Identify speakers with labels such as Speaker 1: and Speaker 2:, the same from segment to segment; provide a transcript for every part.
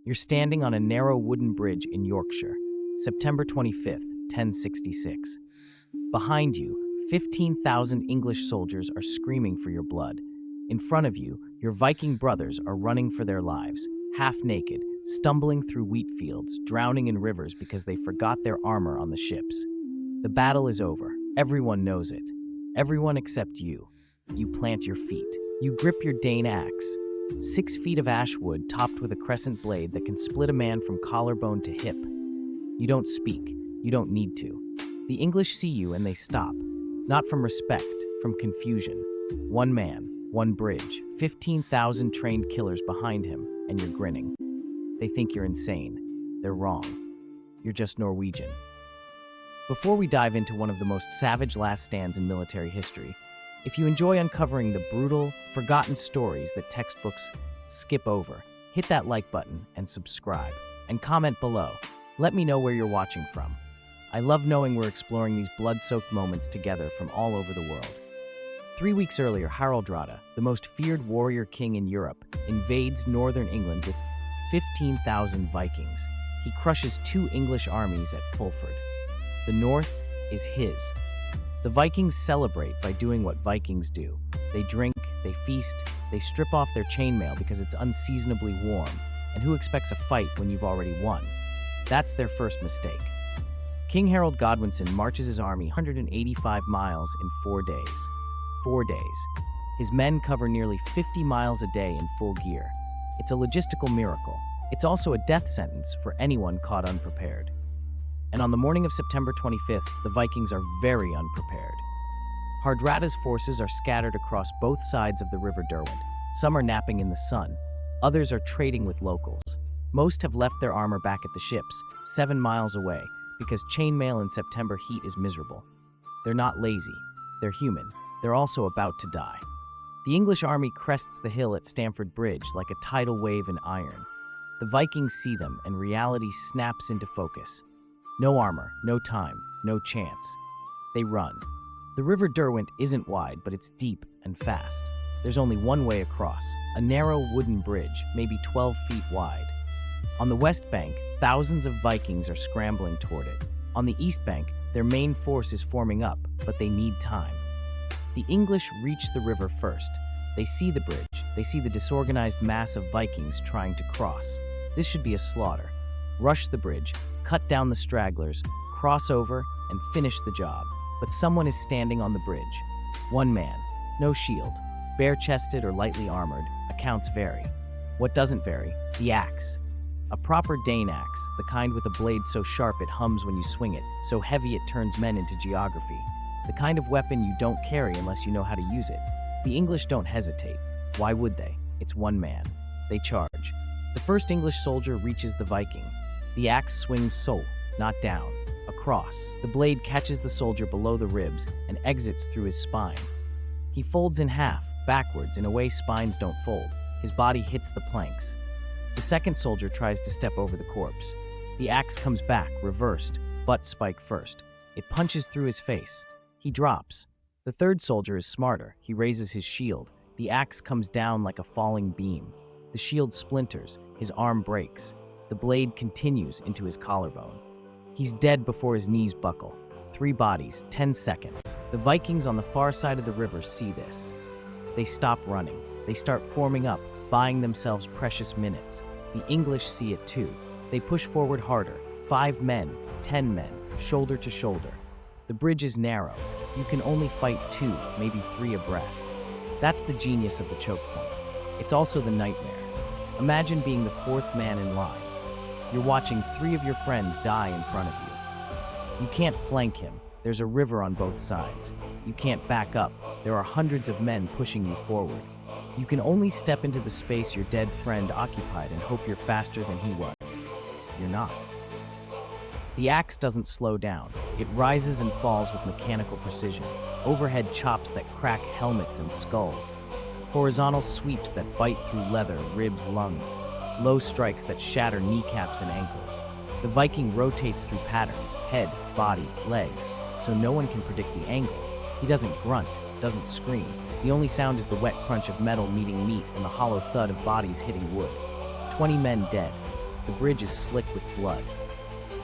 Speaker 1: You're standing on a narrow wooden bridge in Yorkshire, September 25th, 1066. Behind you, 15,000 English soldiers are screaming for your blood. In front of you, your Viking brothers are running for their lives, half naked, stumbling through wheat fields, drowning in rivers because they forgot their armor on the ships. The battle is over. Everyone knows it. Everyone except you. You plant your feet. You grip your Dane axe, 6 feet of ash wood topped with a crescent blade that can split a man from collarbone to hip. You don't speak. You don't need to. The English see you and they stop. Not from respect, from confusion. One man, one bridge, 15,000 trained killers behind him, and you're grinning. They think you're insane. They're wrong. You're just Norwegian. Before we dive into one of the most savage last stands in military history, if you enjoy uncovering the brutal, forgotten stories that textbooks skip over, hit that like button and subscribe. And comment below. Let me know where you're watching from. I love knowing we're exploring these blood-soaked moments together from all over the world. 3 weeks earlier, Haraldrada, the most feared warrior king in Europe, invades northern England with 15,000 Vikings. He crushes 2 English armies at Fulford. The north is his. The Vikings celebrate by doing what Vikings do. They drink, they feast, they strip off their chainmail because it's unseasonably warm. And who expects a fight when you've already won? That's their first mistake. King Harold Godwinson marches his army 185 miles in 4 days. 4 days. His men cover nearly 50 miles a day in full gear. It's a logistical miracle. It's also a death sentence for anyone caught unprepared. And on the morning of September 25th, the Vikings are very unprepared. Hardrada's forces are scattered across both sides of the River Derwent. Some are napping in the sun. Others are trading with locals. Most have left their armor back at the ships, 7 miles away, because chainmail in September heat is miserable. They're not lazy. They're human. They're also about to die. The English army crests the hill at Stamford Bridge like a tidal wave in iron. The Vikings see them, and reality snaps into focus. No armor, no time, no chance. They run. The River Derwent isn't wide, but it's deep and fast. There's only one way across, a narrow wooden bridge, maybe 12 feet wide. On the west bank, thousands of Vikings are scrambling toward it. On the east bank, their main force is forming up, but they need time. The English reach the river first. They see the bridge. They see the disorganized mass of Vikings trying to cross. This should be a slaughter. Rush the bridge, cut down the stragglers, cross over, and finish the job. But someone is standing on the bridge. One man, no shield, bare-chested or lightly armored. Accounts vary. What doesn't vary? The axe. A proper Dane axe, the kind with a blade so sharp it hums when you swing it, so heavy it turns men into geography. The kind of weapon you don't carry unless you know how to use it. The English don't hesitate. Why would they? It's one man. They charge. The first English soldier reaches the Viking. The axe swings so, not down, across. The blade catches the soldier below the ribs and exits through his spine. He folds in half, backwards, in a way spines don't fold. His body hits the planks. The second soldier tries to step over the corpse. The axe comes back, reversed, butt spike first. It punches through his face. He drops. The third soldier is smarter. He raises his shield. The axe comes down like a falling beam. The shield splinters. His arm breaks. The blade continues into his collarbone. He's dead before his knees buckle. 3 bodies, 10 seconds. The Vikings on the far side of the river see this. They stop running. They start forming up, buying themselves precious minutes. The English see it too. They push forward harder. 5 men, 10 men, shoulder to shoulder. The bridge is narrow. You can only fight 2, maybe 3 abreast. That's the genius of the choke point. It's also the nightmare. Imagine being the 4th man in line. You're watching 3 of your friends die in front of you. You can't flank him. There's a river on both sides. You can't back up. There are hundreds of men pushing you forward. You can only step into the space your dead friend occupied and hope you're faster than he was. You're not. The axe doesn't slow down. It rises and falls with mechanical precision. Overhead chops that crack helmets and skulls. Horizontal sweeps that bite through leather, ribs, lungs. Low strikes that shatter kneecaps and ankles. The Viking rotates through patterns, head, body, legs, so no one can predict the angle. He doesn't grunt, doesn't scream. The only sound is the wet crunch of metal meeting meat and the hollow thud of bodies hitting wood. 20 men dead. The bridge is slick with blood.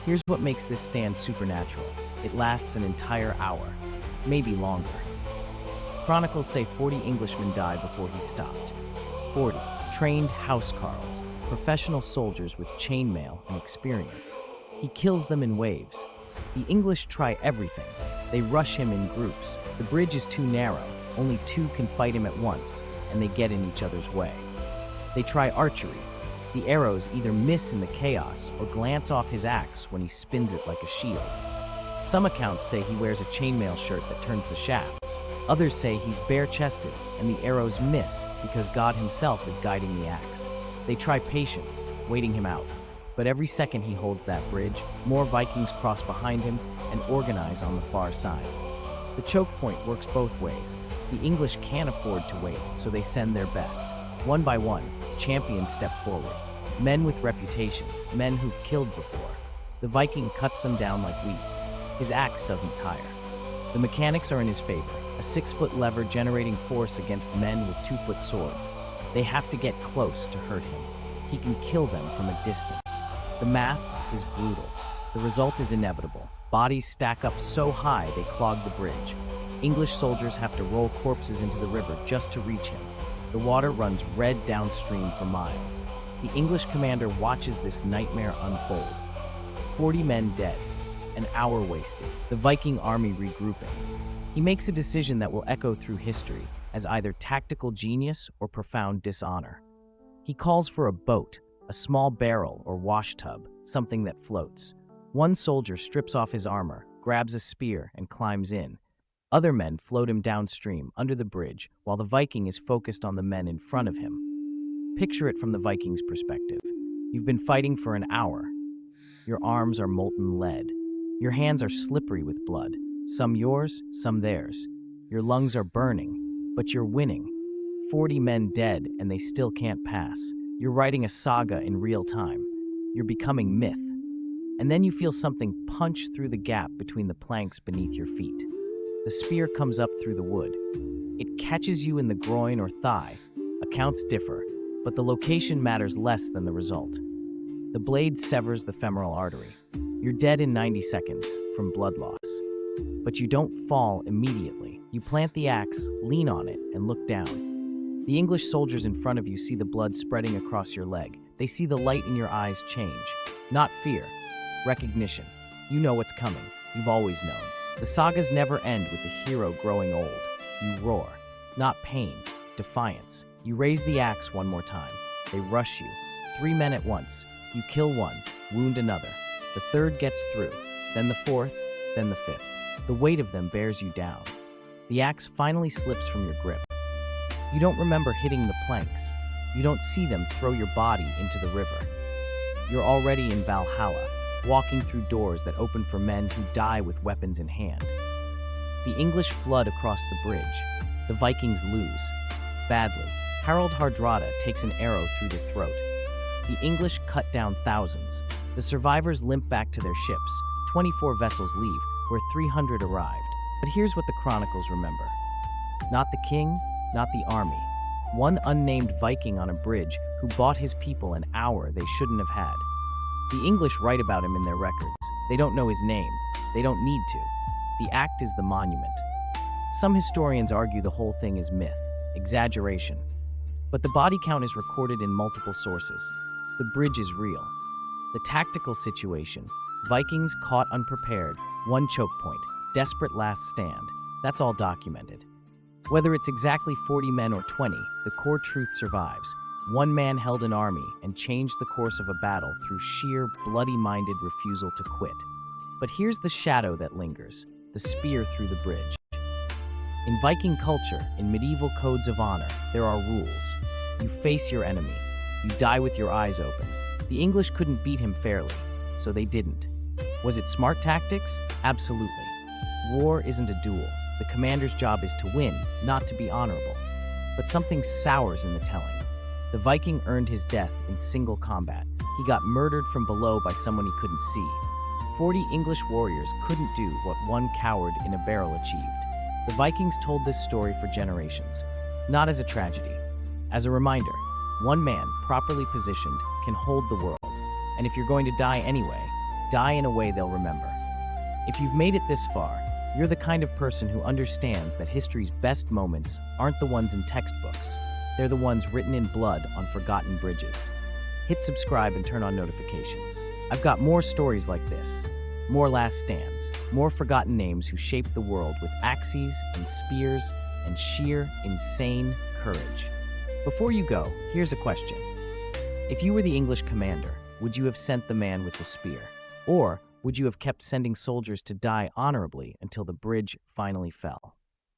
Speaker 1: Here's what makes this stand supernatural. It lasts an entire hour, maybe longer. Chronicles say 40 Englishmen died before he stopped. 40 trained housecarls, professional soldiers with chainmail and experience. He kills them in waves. The English try everything. They rush him in groups. The bridge is too narrow. Only 2 can fight him at once, and they get in each other's way. They try archery. The arrows either miss in the chaos or glance off his axe when he spins it like a shield. Some accounts say he wears a chainmail shirt that turns the shafts. Others say he's bare-chested and the arrows miss because God himself is guiding the axe. They try patience, waiting him out. But every second he holds that bridge, more Vikings cross behind him and organize on the far side. The choke point works both ways. The English can't afford to wait, so they send their best. One by one, champions step forward. Men with reputations, men who've killed before. The Viking cuts them down like wheat. His axe doesn't tire. The mechanics are in his favor, a 6-foot lever generating force against men with 2-foot swords. They have to get close to hurt him. He can kill them from a distance. The math is brutal. The result is inevitable. Bodies stack up so high they clog the bridge. English soldiers have to roll corpses into the river just to reach him. The water runs red downstream for miles. The English commander watches this nightmare unfold. 40 men dead. An hour wasted. The Viking army regrouping. He makes a decision that will echo through history as either tactical genius or profound dishonor. He calls for a boat, a small barrel or wash tub, something that floats. One soldier strips off his armor, grabs a spear, and climbs in. Other men float him downstream, under the bridge, while the Viking is focused on the men in front of him. Picture it from the Viking's perspective. You've been fighting for an hour. Your arms are molten lead. Your hands are slippery with blood, some yours, some theirs. Your lungs are burning, but you're winning. 40 men dead and they still can't pass. You're writing a saga in real time. You're becoming myth. And then you feel something punch through the gap between the planks beneath your feet. The spear comes up through the wood. It catches you in the groin or thigh. Accounts differ, but the location matters less than the result. The blade severs the femoral artery. You're dead in 90 seconds from blood loss. But you don't fall immediately. You plant the axe, lean on it, and look down. The English soldiers in front of you see the blood spreading across your leg. They see the light in your eyes change. Not fear, recognition. You know what's coming. You've always known. The sagas never end with the hero growing old. You roar. Not pain, defiance. You raise the axe one more time. They rush you. 3 men at once. You kill one, wound another. The third gets through, then the fourth, then the fifth. The weight of them bears you down. The axe finally slips from your grip. You don't remember hitting the planks. You don't see them throw your body into the river. You're already in Valhalla, walking through doors that open for men who die with weapons in hand. The English flood across the bridge. The Vikings lose. Badly. Harald Hardrada takes an arrow through the throat. The English cut down thousands. The survivors limp back to their ships. 24 vessels leave, where 300 arrived. But here's what the chronicles remember. Not the king, not the army. One unnamed Viking on a bridge who bought his people an hour they shouldn't have had. The English write about him in their records. They don't know his name. They don't need to. The act is the monument. Some historians argue the whole thing is myth, exaggeration. But the body count is recorded in multiple sources. The bridge is real. The tactical situation, Vikings caught unprepared, one choke point, desperate last stand. That's all documented. Whether it's exactly 40 men or 20, the core truth survives. One man held an army and changed the course of a battle through sheer, bloody-minded refusal to quit. But here's the shadow that lingers, the spear through the bridge. In Viking culture, in medieval codes of honor, there are rules. You face your enemy. You die with your eyes open. The English couldn't beat him fairly, so they didn't. Was it smart tactics? Absolutely. War isn't a duel. The commander's job is to win, not to be honorable. But something sours in the telling. The Viking earned his death in single combat. He got murdered from below by someone he couldn't see. 40 English warriors couldn't do what one coward in a barrel achieved. The Vikings told this story for generations, not as a tragedy, as a reminder. One man, properly positioned, can hold the world. And if you're going to die anyway, die in a way they'll remember. If you've made it this far, you're the kind of person who understands that history's best moments aren't the ones in textbooks. They're the ones written in blood on forgotten bridges. Hit subscribe and turn on notifications. I've got more stories like this. More last stands. More forgotten names who shaped the world with axes and spears and sheer, insane courage. Before you go, here's a question. If you were the English commander, would you have sent the man with the spear? Or would you have kept sending soldiers to die honorably until the bridge finally fell?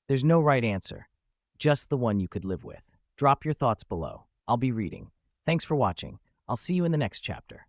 Speaker 1: There's no right answer, just the one you could live with. Drop your thoughts below. I'll be reading. Thanks for watching. I'll see you in the next chapter.